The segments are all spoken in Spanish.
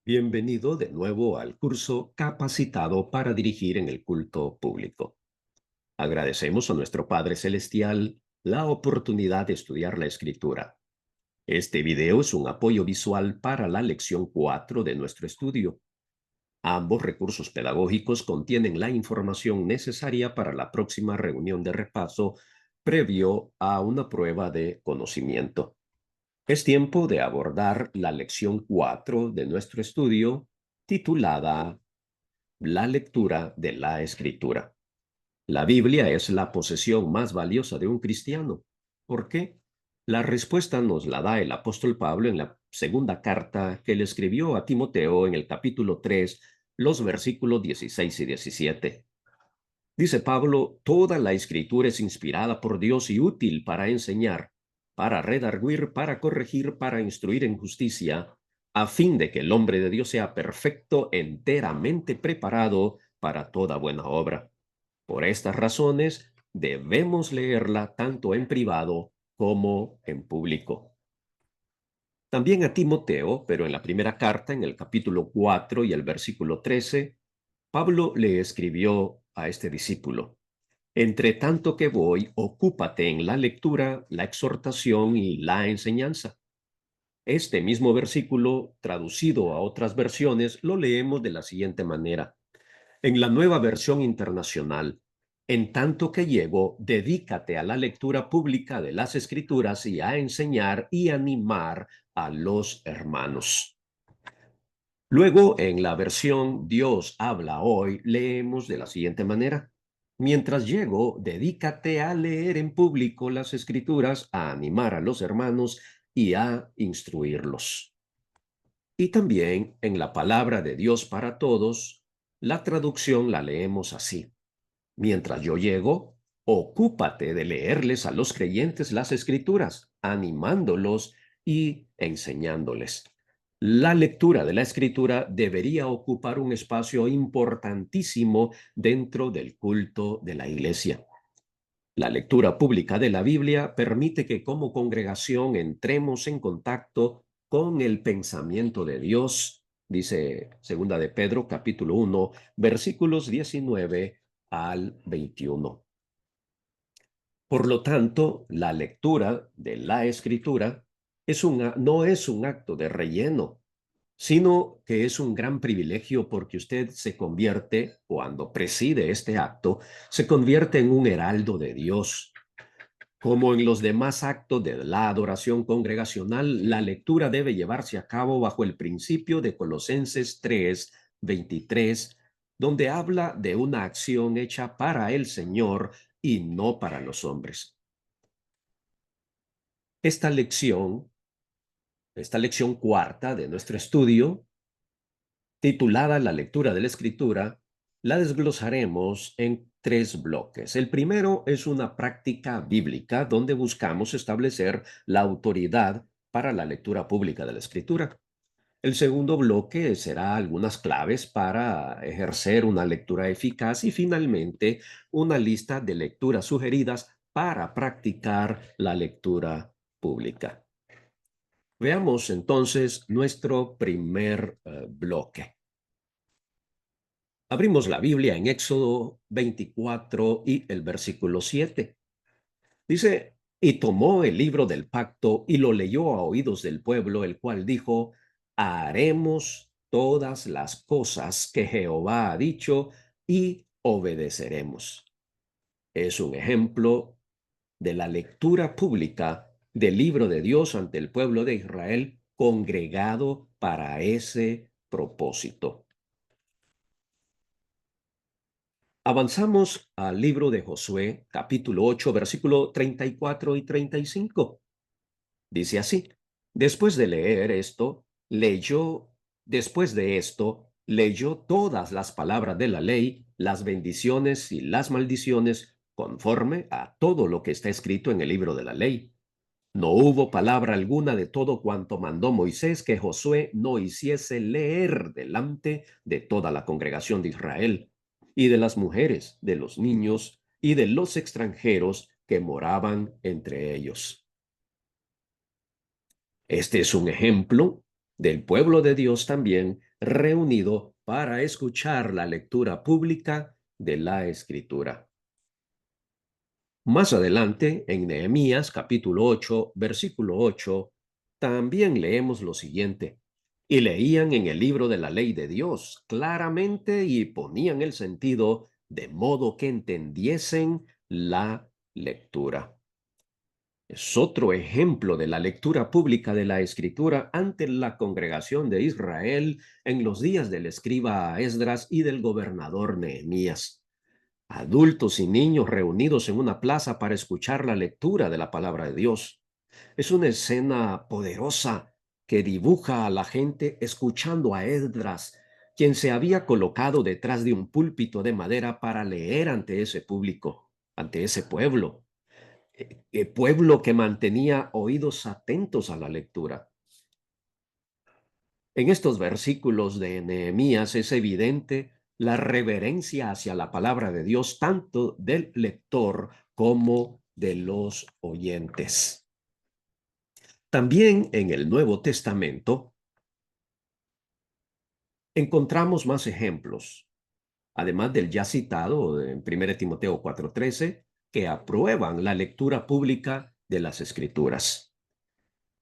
Bienvenido de nuevo al curso Capacitado para dirigir en el culto público. Agradecemos a nuestro Padre Celestial la oportunidad de estudiar la Escritura. Este video es un apoyo visual para la lección 4 de nuestro estudio. Ambos recursos pedagógicos contienen la información necesaria para la próxima reunión de repaso previo a una prueba de conocimiento. Es tiempo de abordar la lección 4 de nuestro estudio, titulada La lectura de la Escritura. La Biblia es la posesión más valiosa de un cristiano. ¿Por qué? La respuesta nos la da el apóstol Pablo en la segunda carta que le escribió a Timoteo en el capítulo 3, los versículos 16 y 17. Dice Pablo, toda la escritura es inspirada por Dios y útil para enseñar, para redarguir, para corregir, para instruir en justicia, a fin de que el hombre de Dios sea perfecto, enteramente preparado para toda buena obra. Por estas razones, debemos leerla tanto en privado como en público. También a Timoteo, pero en la primera carta, en el capítulo 4 y el versículo 13, Pablo le escribió a este discípulo: entre tanto que voy, ocúpate en la lectura, la exhortación y la enseñanza. Este mismo versículo, traducido a otras versiones, lo leemos de la siguiente manera. En la Nueva Versión Internacional, en tanto que llego, dedícate a la lectura pública de las Escrituras y a enseñar y animar a los hermanos. Luego, en la versión Dios habla hoy, leemos de la siguiente manera. Mientras llego, dedícate a leer en público las Escrituras, a animar a los hermanos y a instruirlos. Y también en la palabra de Dios para todos, la traducción la leemos así. Mientras yo llego, ocúpate de leerles a los creyentes las Escrituras, animándolos y enseñándoles. La lectura de la Escritura debería ocupar un espacio importantísimo dentro del culto de la Iglesia. La lectura pública de la Biblia permite que como congregación entremos en contacto con el pensamiento de Dios, dice Segunda de Pedro, capítulo 1, versículos 19 al 21. Por lo tanto, la lectura de la Escritura no es un acto de relleno, sino que es un gran privilegio porque usted se convierte, cuando preside este acto, se convierte en un heraldo de Dios. Como en los demás actos de la adoración congregacional, la lectura debe llevarse a cabo bajo el principio de Colosenses 3:23, donde habla de una acción hecha para el Señor y no para los hombres. Esta lección, esta lección cuarta de nuestro estudio, titulada La lectura de la Escritura, la desglosaremos en tres bloques. El primero es una práctica bíblica donde buscamos establecer la autoridad para la lectura pública de la Escritura. El segundo bloque será algunas claves para ejercer una lectura eficaz y finalmente una lista de lecturas sugeridas para practicar la lectura pública. Veamos entonces nuestro primer bloque. Abrimos la Biblia en Éxodo 24 y el versículo 7. Dice, y tomó el libro del pacto y lo leyó a oídos del pueblo, el cual dijo, haremos todas las cosas que Jehová ha dicho y obedeceremos. Es un ejemplo de la lectura pública del libro de Dios ante el pueblo de Israel congregado para ese propósito. Avanzamos al libro de Josué, capítulo 8, versículo 34 y 35. Dice así: después de leer esto, después de esto, leyó todas las palabras de la ley, las bendiciones y las maldiciones, conforme a todo lo que está escrito en el libro de la ley. No hubo palabra alguna de todo cuanto mandó Moisés que Josué no hiciese leer delante de toda la congregación de Israel, y de las mujeres, de los niños y de los extranjeros que moraban entre ellos. Este es un ejemplo del pueblo de Dios también reunido para escuchar la lectura pública de la Escritura. Más adelante, en Nehemías capítulo 8, versículo 8, también leemos lo siguiente. Y leían en el libro de la ley de Dios claramente y ponían el sentido de modo que entendiesen la lectura. Es otro ejemplo de la lectura pública de la Escritura ante la congregación de Israel en los días del escriba Esdras y del gobernador Nehemías. Adultos y niños reunidos en una plaza para escuchar la lectura de la palabra de Dios. Es una escena poderosa que dibuja a la gente escuchando a Esdras, quien se había colocado detrás de un púlpito de madera para leer ante ese público, ante ese pueblo, pueblo que mantenía oídos atentos a la lectura. En estos versículos de Nehemías es evidente la reverencia hacia la palabra de Dios, tanto del lector como de los oyentes. También en el Nuevo Testamento encontramos más ejemplos, además del ya citado en 1 Timoteo 4:13, que aprueban la lectura pública de las Escrituras.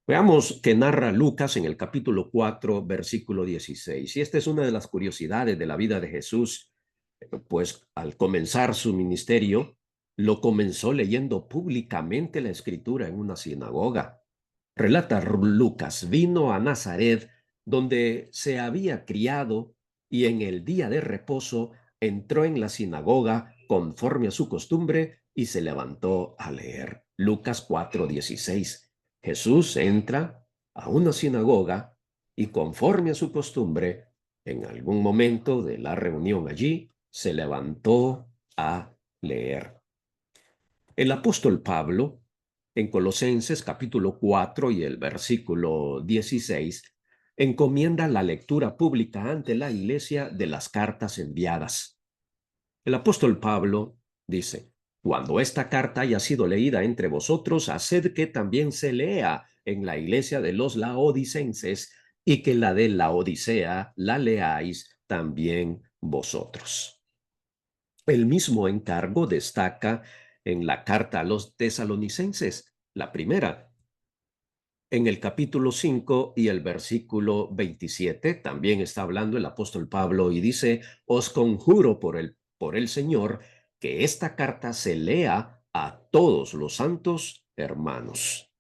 Veamos que narra Lucas en el capítulo 4, versículo 16. Y esta es una de las curiosidades de la vida de Jesús, pues al comenzar su ministerio, lo comenzó leyendo públicamente la escritura en una sinagoga. Relata Lucas, vino a Nazaret, donde se había criado, y en el día de reposo entró en la sinagoga conforme a su costumbre y se levantó a leer. Lucas 4:16. Jesús entra a una sinagoga y conforme a su costumbre, en algún momento de la reunión allí, se levantó a leer. El apóstol Pablo, en Colosenses capítulo 4 y el versículo 16, encomienda la lectura pública ante la iglesia de las cartas enviadas. El apóstol Pablo dice, cuando esta carta haya sido leída entre vosotros, haced que también se lea en la iglesia de los laodicenses y que la de Laodicea la leáis también vosotros. El mismo encargo destaca en la carta a los tesalonicenses, la primera. En el capítulo 5 y el versículo 27 también está hablando el apóstol Pablo y dice, os conjuro por el Señor que esta carta se lea a todos los santos hermanos.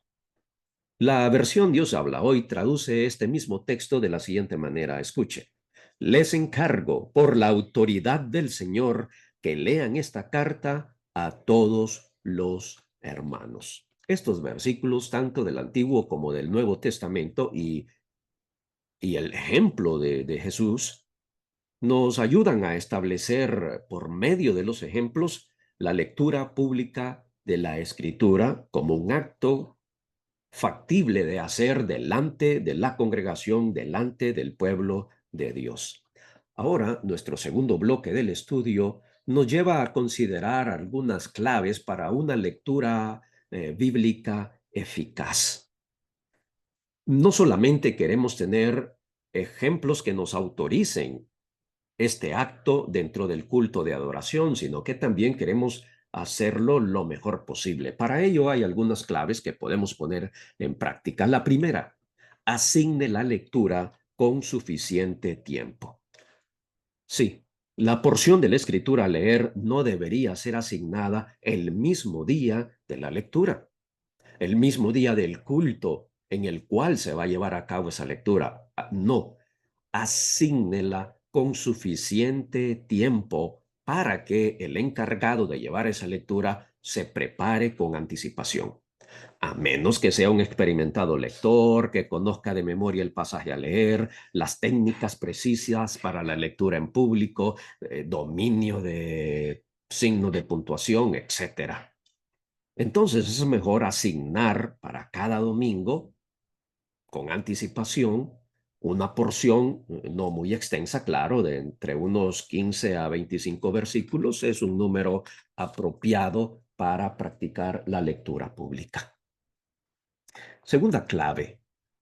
La versión Dios habla hoy traduce este mismo texto de la siguiente manera. Escuche. Les encargo por la autoridad del Señor que lean esta carta a todos los hermanos. Estos versículos, tanto del Antiguo como del Nuevo Testamento y el ejemplo de Jesús, nos ayudan a establecer por medio de los ejemplos la lectura pública de la Escritura como un acto factible de hacer delante de la congregación, delante del pueblo de Dios. Ahora, nuestro segundo bloque del estudio nos lleva a considerar algunas claves para una lectura bíblica eficaz. No solamente queremos tener ejemplos que nos autoricen este acto dentro del culto de adoración, sino que también queremos hacerlo lo mejor posible. Para ello hay algunas claves que podemos poner en práctica. La primera, asigne la lectura con suficiente tiempo. Sí, la porción de la escritura a leer no debería ser asignada el mismo día de la lectura, el mismo día del culto en el cual se va a llevar a cabo esa lectura. No, asígnela con suficiente tiempo para que el encargado de llevar esa lectura se prepare con anticipación. A menos que sea un experimentado lector, que conozca de memoria el pasaje a leer, las técnicas precisas para la lectura en público, dominio de signos de puntuación, etcétera. Entonces es mejor asignar para cada domingo con anticipación una porción no muy extensa, claro, de entre unos 15 a 25 versículos. Es un número apropiado para practicar la lectura pública. Segunda clave,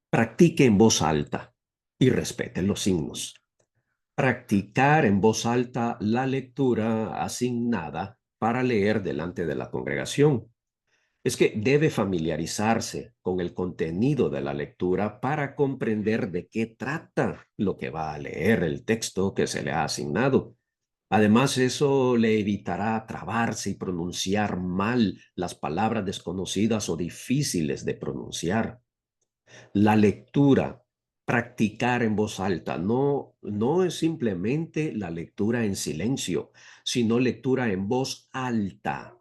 practique en voz alta. y respete los signos. Practicar en voz alta la lectura asignada para leer delante de la congregación. Es que debe familiarizarse con el contenido de la lectura para comprender de qué trata lo que va a leer, el texto que se le ha asignado. Además, eso le evitará trabarse y pronunciar mal las palabras desconocidas o difíciles de pronunciar. La lectura, practicar en voz alta, no es simplemente la lectura en silencio, sino lectura en voz alta,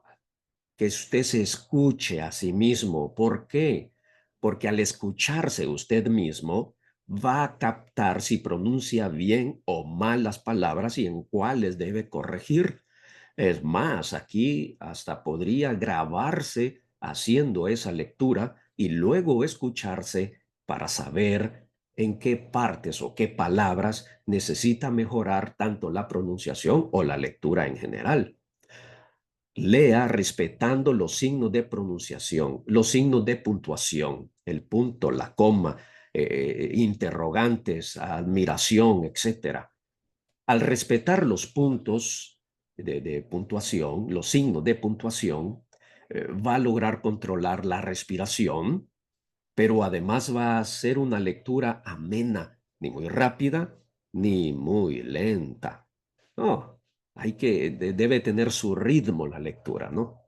que usted se escuche a sí mismo. ¿Por qué? Porque al escucharse usted mismo, va a captar si pronuncia bien o mal las palabras y en cuáles debe corregir. Es más, aquí hasta podría grabarse haciendo esa lectura y luego escucharse para saber en qué partes o qué palabras necesita mejorar tanto la pronunciación o la lectura en general. Lea respetando los signos de pronunciación, los signos de puntuación, el punto, la coma, interrogantes, admiración, etcétera. Al respetar los puntos de puntuación, los signos de puntuación, va a lograr controlar la respiración, pero además va a ser una lectura amena, ni muy rápida ni muy lenta. No, debe tener su ritmo la lectura, ¿no?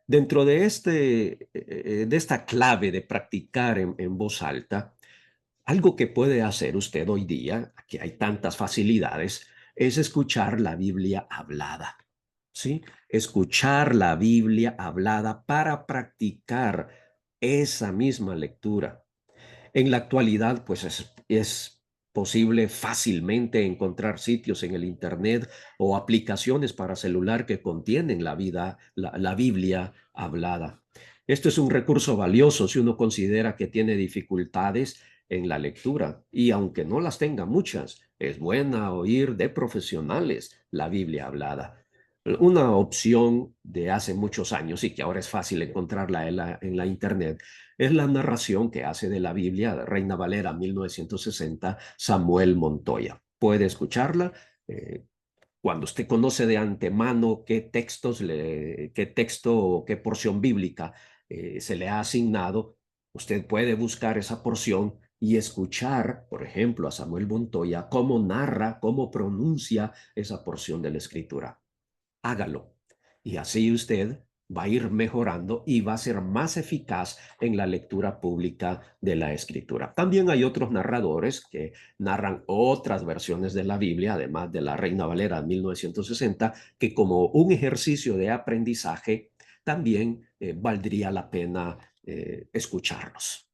Dentro de esta clave de practicar en voz alta, algo que puede hacer usted hoy día, que hay tantas facilidades, es escuchar la Biblia hablada, ¿sí? Escuchar la Biblia hablada para practicar esa misma lectura. En la actualidad, pues es posible fácilmente encontrar sitios en el Internet o aplicaciones para celular que contienen la Biblia hablada. Esto es un recurso valioso si uno considera que tiene dificultades en la lectura y aunque no las tenga muchas, es buena oír de profesionales la Biblia hablada. Una opción de hace muchos años y que ahora es fácil encontrarla en la Internet es la narración que hace de la Biblia, Reina Valera 1960, Samuel Montoya. Puede escucharla. Cuando usted conoce de antemano qué texto o qué porción bíblica se le ha asignado, usted puede buscar esa porción y escuchar, por ejemplo, a Samuel Montoya, cómo narra, cómo pronuncia esa porción de la escritura. Hágalo. Y así usted va a ir mejorando y va a ser más eficaz en la lectura pública de la escritura. También hay otros narradores que narran otras versiones de la Biblia, además de la Reina Valera de 1960, que como un ejercicio de aprendizaje también valdría la pena escucharlos.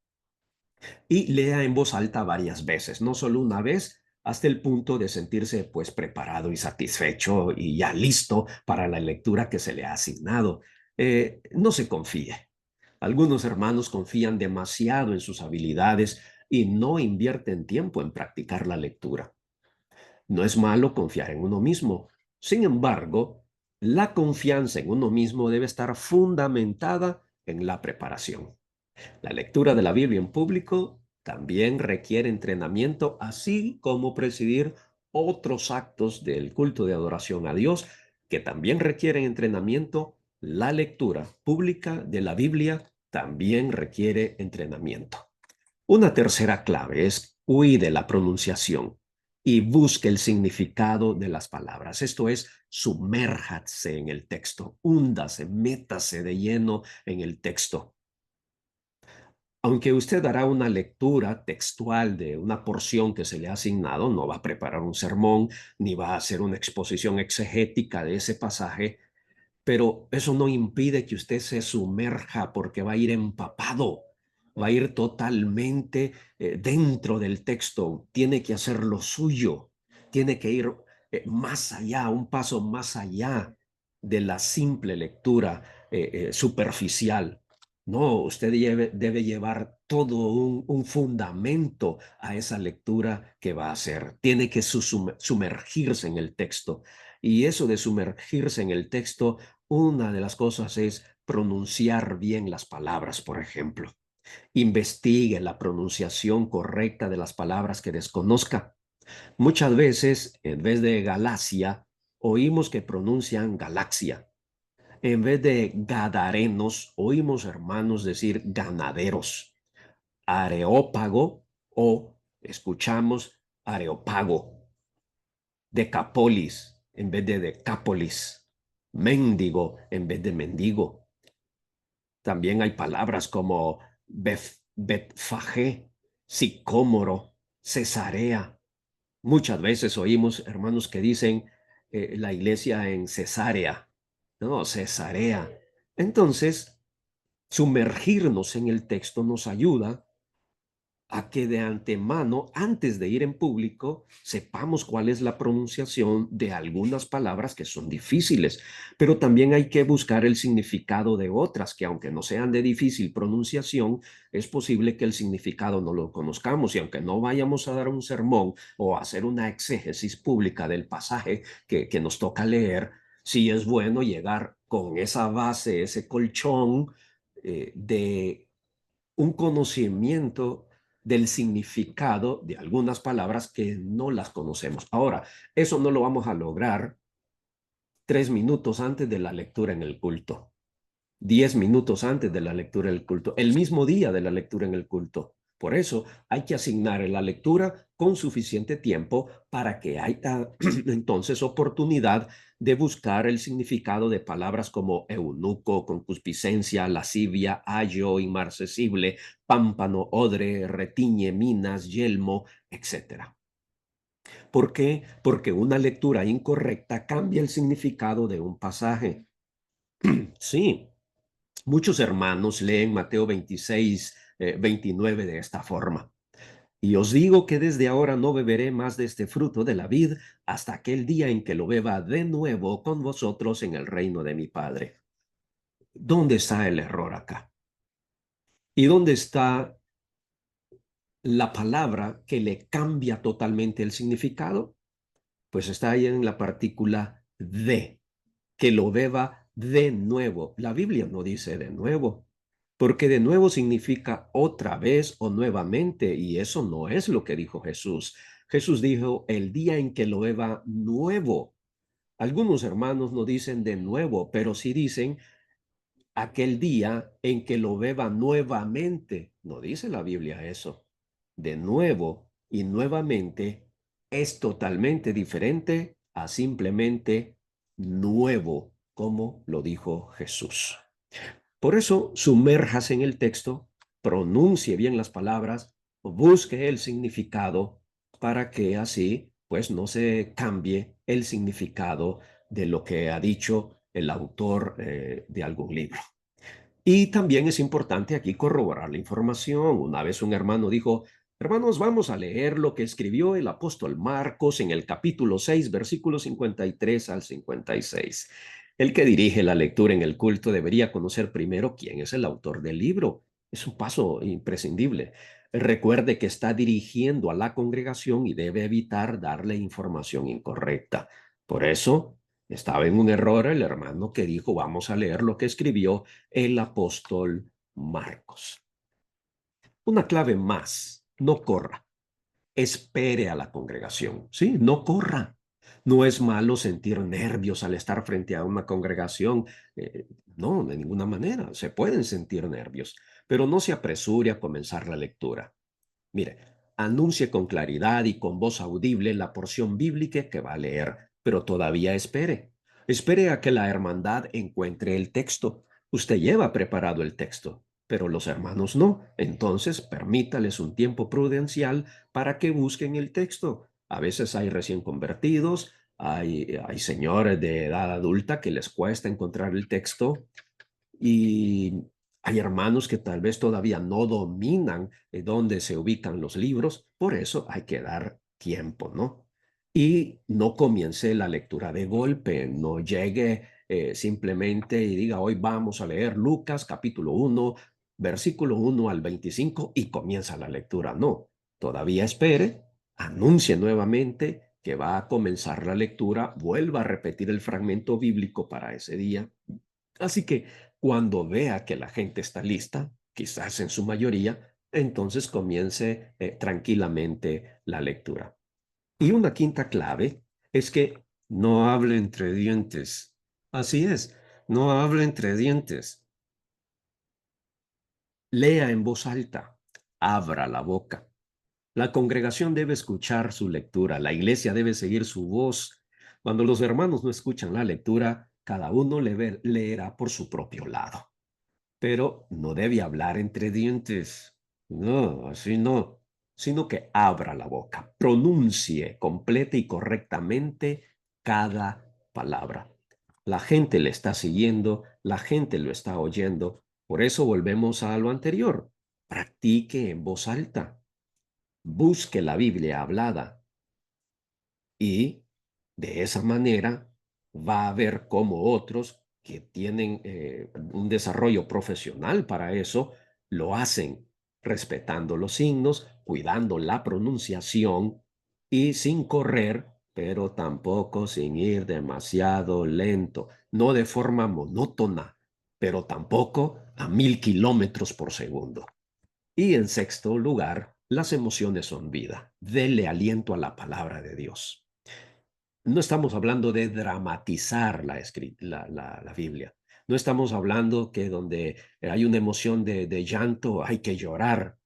Y lea en voz alta varias veces, no solo una vez, hasta el punto de sentirse pues preparado y satisfecho y ya listo para la lectura que se le ha asignado. No se confíe. Algunos hermanos confían demasiado en sus habilidades y no invierten tiempo en practicar la lectura. No es malo confiar en uno mismo. Sin embargo, la confianza en uno mismo debe estar fundamentada en la preparación. La lectura de la Biblia en público también requiere entrenamiento, así como presidir otros actos del culto de adoración a Dios que también requieren entrenamiento. La lectura pública de la Biblia también requiere entrenamiento. Una tercera clave es cuide la pronunciación y busque el significado de las palabras. Esto es, sumérjase en el texto, húndase, métase de lleno en el texto. Aunque usted hará una lectura textual de una porción que se le ha asignado, no va a preparar un sermón ni va a hacer una exposición exegética de ese pasaje, pero eso no impide que usted se sumerja porque va a ir empapado, va a ir totalmente dentro del texto, tiene que hacer lo suyo, tiene que ir más allá, un paso más allá de la simple lectura superficial. No, usted debe llevar todo un fundamento a esa lectura que va a hacer. Tiene que sumergirse en el texto. Y eso de sumergirse en el texto, una de las cosas es pronunciar bien las palabras, por ejemplo. Investigue la pronunciación correcta de las palabras que desconozca. Muchas veces, en vez de Galacia, oímos que pronuncian galaxia. En vez de gadarenos, oímos hermanos decir ganaderos. Areópago o escuchamos areopago. Decapolis en vez de decápolis. Mendigo en vez de mendigo. También hay palabras como Betfagé, sicómoro, cesarea. Muchas veces oímos hermanos que dicen la iglesia en Cesarea. No, Cesarea. Entonces, sumergirnos en el texto nos ayuda a que de antemano, antes de ir en público, sepamos cuál es la pronunciación de algunas palabras que son difíciles, pero también hay que buscar el significado de otras que aunque no sean de difícil pronunciación, es posible que el significado no lo conozcamos y aunque no vayamos a dar un sermón o a hacer una exégesis pública del pasaje que nos toca leer, sí es bueno llegar con esa base, ese colchón de un conocimiento del significado de algunas palabras que no las conocemos. Ahora, eso no lo vamos a lograr 3 minutos antes de la lectura en el culto. 10 minutos antes de la lectura del culto, el mismo día de la lectura en el culto. Por eso hay que asignar la lectura con suficiente tiempo para que haya entonces oportunidad de buscar el significado de palabras como eunuco, concupiscencia, lascivia, ayo, inmarcesible, pámpano, odre, retiñe, minas, yelmo, etcétera. ¿Por qué? Porque una lectura incorrecta cambia el significado de un pasaje. Sí, muchos hermanos leen Mateo 26, 29 de esta forma. Y os digo que desde ahora no beberé más de este fruto de la vid hasta aquel día en que lo beba de nuevo con vosotros en el reino de mi Padre. ¿Dónde está el error acá? ¿Y dónde está la palabra que le cambia totalmente el significado? Pues está ahí en la partícula de, que lo beba de nuevo. La Biblia no dice de nuevo, porque de nuevo significa otra vez o nuevamente, y eso no es lo que dijo Jesús. Jesús dijo el día en que lo beba nuevo. Algunos hermanos no dicen de nuevo, pero sí dicen aquel día en que lo beba nuevamente. No dice la Biblia eso. De nuevo y nuevamente es totalmente diferente a simplemente nuevo, como lo dijo Jesús. Por eso, sumérjase en el texto, pronuncie bien las palabras, busque el significado para que así, pues, no se cambie el significado de lo que ha dicho el autor de algún libro. Y también es importante aquí corroborar la información. Una vez un hermano dijo, hermanos, vamos a leer lo que escribió el apóstol Marcos en el capítulo 6, versículos 53 al 56. El que dirige la lectura en el culto debería conocer primero quién es el autor del libro. Es un paso imprescindible. Recuerde que está dirigiendo a la congregación y debe evitar darle información incorrecta. Por eso, estaba en un error el hermano que dijo, vamos a leer lo que escribió el apóstol Marcos. Una clave más, no corra, espere a la congregación, ¿sí? No corra. No es malo sentir nervios al estar frente a una congregación, no, de ninguna manera, se pueden sentir nervios, pero no se apresure a comenzar la lectura. Mire, anuncie con claridad y con voz audible la porción bíblica que va a leer, pero todavía espere. Espere a que la hermandad encuentre el texto. Usted lleva preparado el texto, pero los hermanos no. Entonces, permítales un tiempo prudencial para que busquen el texto. A veces hay recién convertidos, hay señores de edad adulta que les cuesta encontrar el texto y hay hermanos que tal vez todavía no dominan dónde se ubican los libros, por eso hay que dar tiempo, ¿no? Y no comience la lectura de golpe, no llegue simplemente y diga, hoy vamos a leer Lucas capítulo 1, versículo 1 al 25 y comienza la lectura. No, todavía espere, anuncie nuevamente que va a comenzar la lectura, vuelva a repetir el fragmento bíblico para ese día. Así que cuando vea que la gente está lista, quizás en su mayoría, entonces comience tranquilamente la lectura. Y una quinta clave es que no hable entre dientes. Así es, no hable entre dientes. Lea en voz alta, abra la boca. La congregación debe escuchar su lectura, la iglesia debe seguir su voz. Cuando los hermanos no escuchan la lectura, cada uno leerá por su propio lado. Pero no debe hablar entre dientes. No, así no. Sino que abra la boca, pronuncie completa y correctamente cada palabra. La gente le está siguiendo, la gente lo está oyendo. Por eso volvemos a lo anterior. Practique en voz alta. Busque la Biblia hablada y de esa manera va a ver cómo otros que tienen un desarrollo profesional para eso lo hacen, respetando los signos, cuidando la pronunciación y sin correr, pero tampoco sin ir demasiado lento, no de forma monótona, pero tampoco a 1000 kilómetros por segundo. Y en sexto lugar, las emociones son vida. Dele aliento a la palabra de Dios. No estamos hablando de dramatizar la Biblia. No estamos hablando que donde hay una emoción de llanto hay que llorar.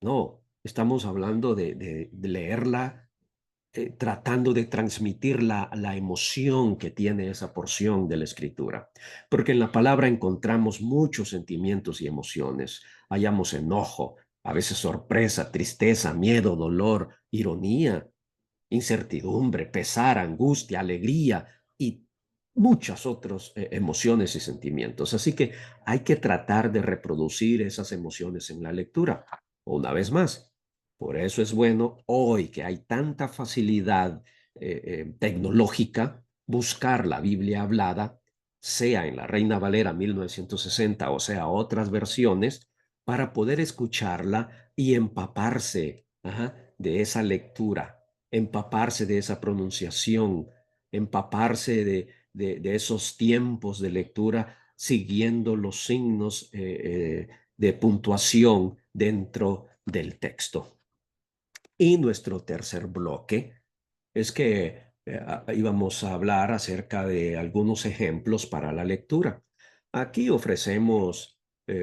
No, estamos hablando de leerla tratando de transmitir la emoción que tiene esa porción de la escritura. Porque en la palabra encontramos muchos sentimientos y emociones. Hallamos enojo, a veces sorpresa, tristeza, miedo, dolor, ironía, incertidumbre, pesar, angustia, alegría y muchas otras emociones y sentimientos. Así que hay que tratar de reproducir esas emociones en la lectura. Una vez más, por eso es bueno hoy que hay tanta facilidad tecnológica, buscar la Biblia hablada, sea en la Reina Valera 1960 o sea otras versiones, para poder escucharla y empaparse de esa lectura, empaparse de esa pronunciación, empaparse de esos tiempos de lectura siguiendo los signos de puntuación dentro del texto. Y nuestro tercer bloque es que íbamos a hablar acerca de algunos ejemplos para la lectura. Aquí ofrecemos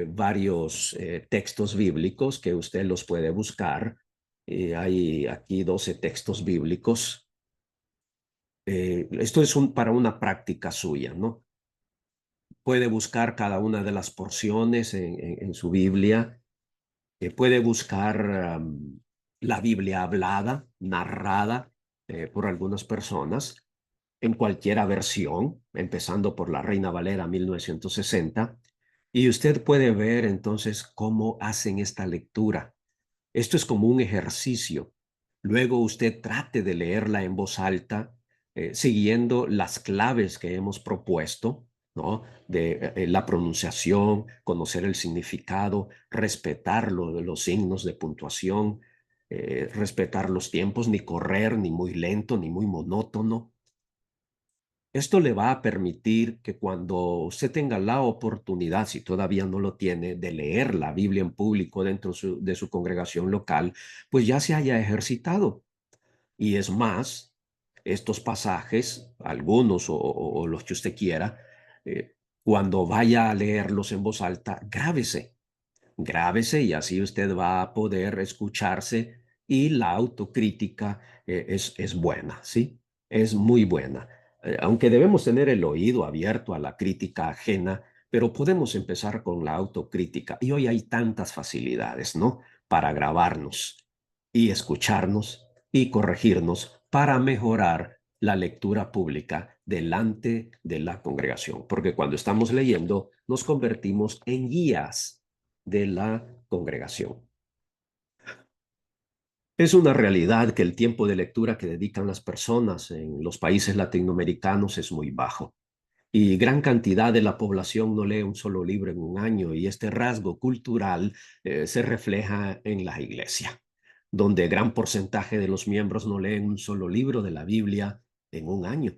varios textos bíblicos que usted los puede buscar. Hay aquí 12 textos bíblicos. Esto es para una práctica suya, ¿no? Puede buscar cada una de las porciones en su Biblia. Puede buscar la Biblia hablada, narrada por algunas personas en cualquiera versión, empezando por la Reina Valera 1960, y usted puede ver entonces cómo hacen esta lectura. Esto es como un ejercicio. Luego usted trate de leerla en voz alta, siguiendo las claves que hemos propuesto, ¿no? De la pronunciación, conocer el significado, respetar los signos de puntuación, respetar los tiempos, ni correr, ni muy lento, ni muy monótono. Esto le va a permitir que cuando usted tenga la oportunidad, si todavía no lo tiene, de leer la Biblia en público dentro de su congregación local, pues ya se haya ejercitado. Y es más, estos pasajes, algunos o los que usted quiera, cuando vaya a leerlos en voz alta, grábese y así usted va a poder escucharse y la autocrítica es buena, ¿sí? Es muy buena. Aunque debemos tener el oído abierto a la crítica ajena, pero podemos empezar con la autocrítica. Y hoy hay tantas facilidades, ¿no? Para grabarnos y escucharnos y corregirnos para mejorar la lectura pública delante de la congregación. Porque cuando estamos leyendo, nos convertimos en guías de la congregación. Es una realidad que el tiempo de lectura que dedican las personas en los países latinoamericanos es muy bajo y gran cantidad de la población no lee un solo libro en un año y este rasgo cultural se refleja en la iglesia, donde gran porcentaje de los miembros no leen un solo libro de la Biblia en un año.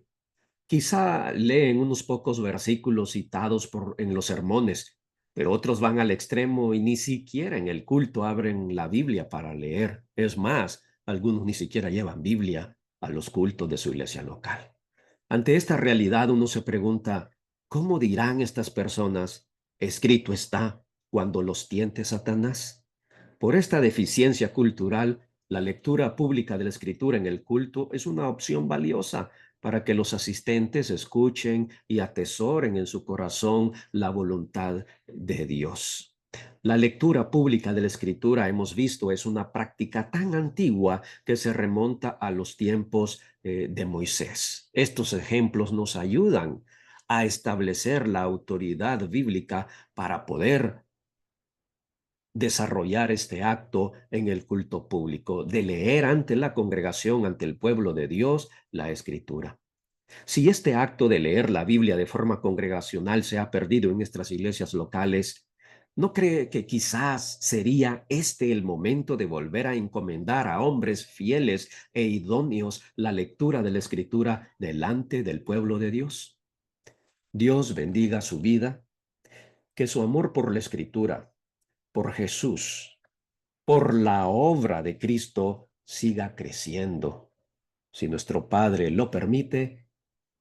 Quizá leen unos pocos versículos citados en los sermones, Pero otros van al extremo y ni siquiera en el culto abren la Biblia para leer. Es más, algunos ni siquiera llevan Biblia a los cultos de su iglesia local. Ante esta realidad uno se pregunta, ¿cómo dirán estas personas, escrito está, cuando los tiente Satanás? Por esta deficiencia cultural, la lectura pública de la Escritura en el culto es una opción valiosa para que los asistentes escuchen y atesoren en su corazón la voluntad de Dios. La lectura pública de la Escritura, hemos visto, es una práctica tan antigua que se remonta a los tiempos de Moisés. Estos ejemplos nos ayudan a establecer la autoridad bíblica para poder desarrollar este acto en el culto público, de leer ante la congregación, ante el pueblo de Dios, la Escritura. Si este acto de leer la Biblia de forma congregacional se ha perdido en nuestras iglesias locales, ¿no cree que quizás sería este el momento de volver a encomendar a hombres fieles e idóneos la lectura de la Escritura delante del pueblo de Dios? Dios bendiga su vida, que su amor por la Escritura, por Jesús, por la obra de Cristo siga creciendo. Si nuestro Padre lo permite,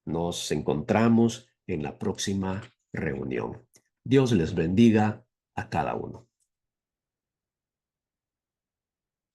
nos encontramos en la próxima reunión. Dios les bendiga a cada uno.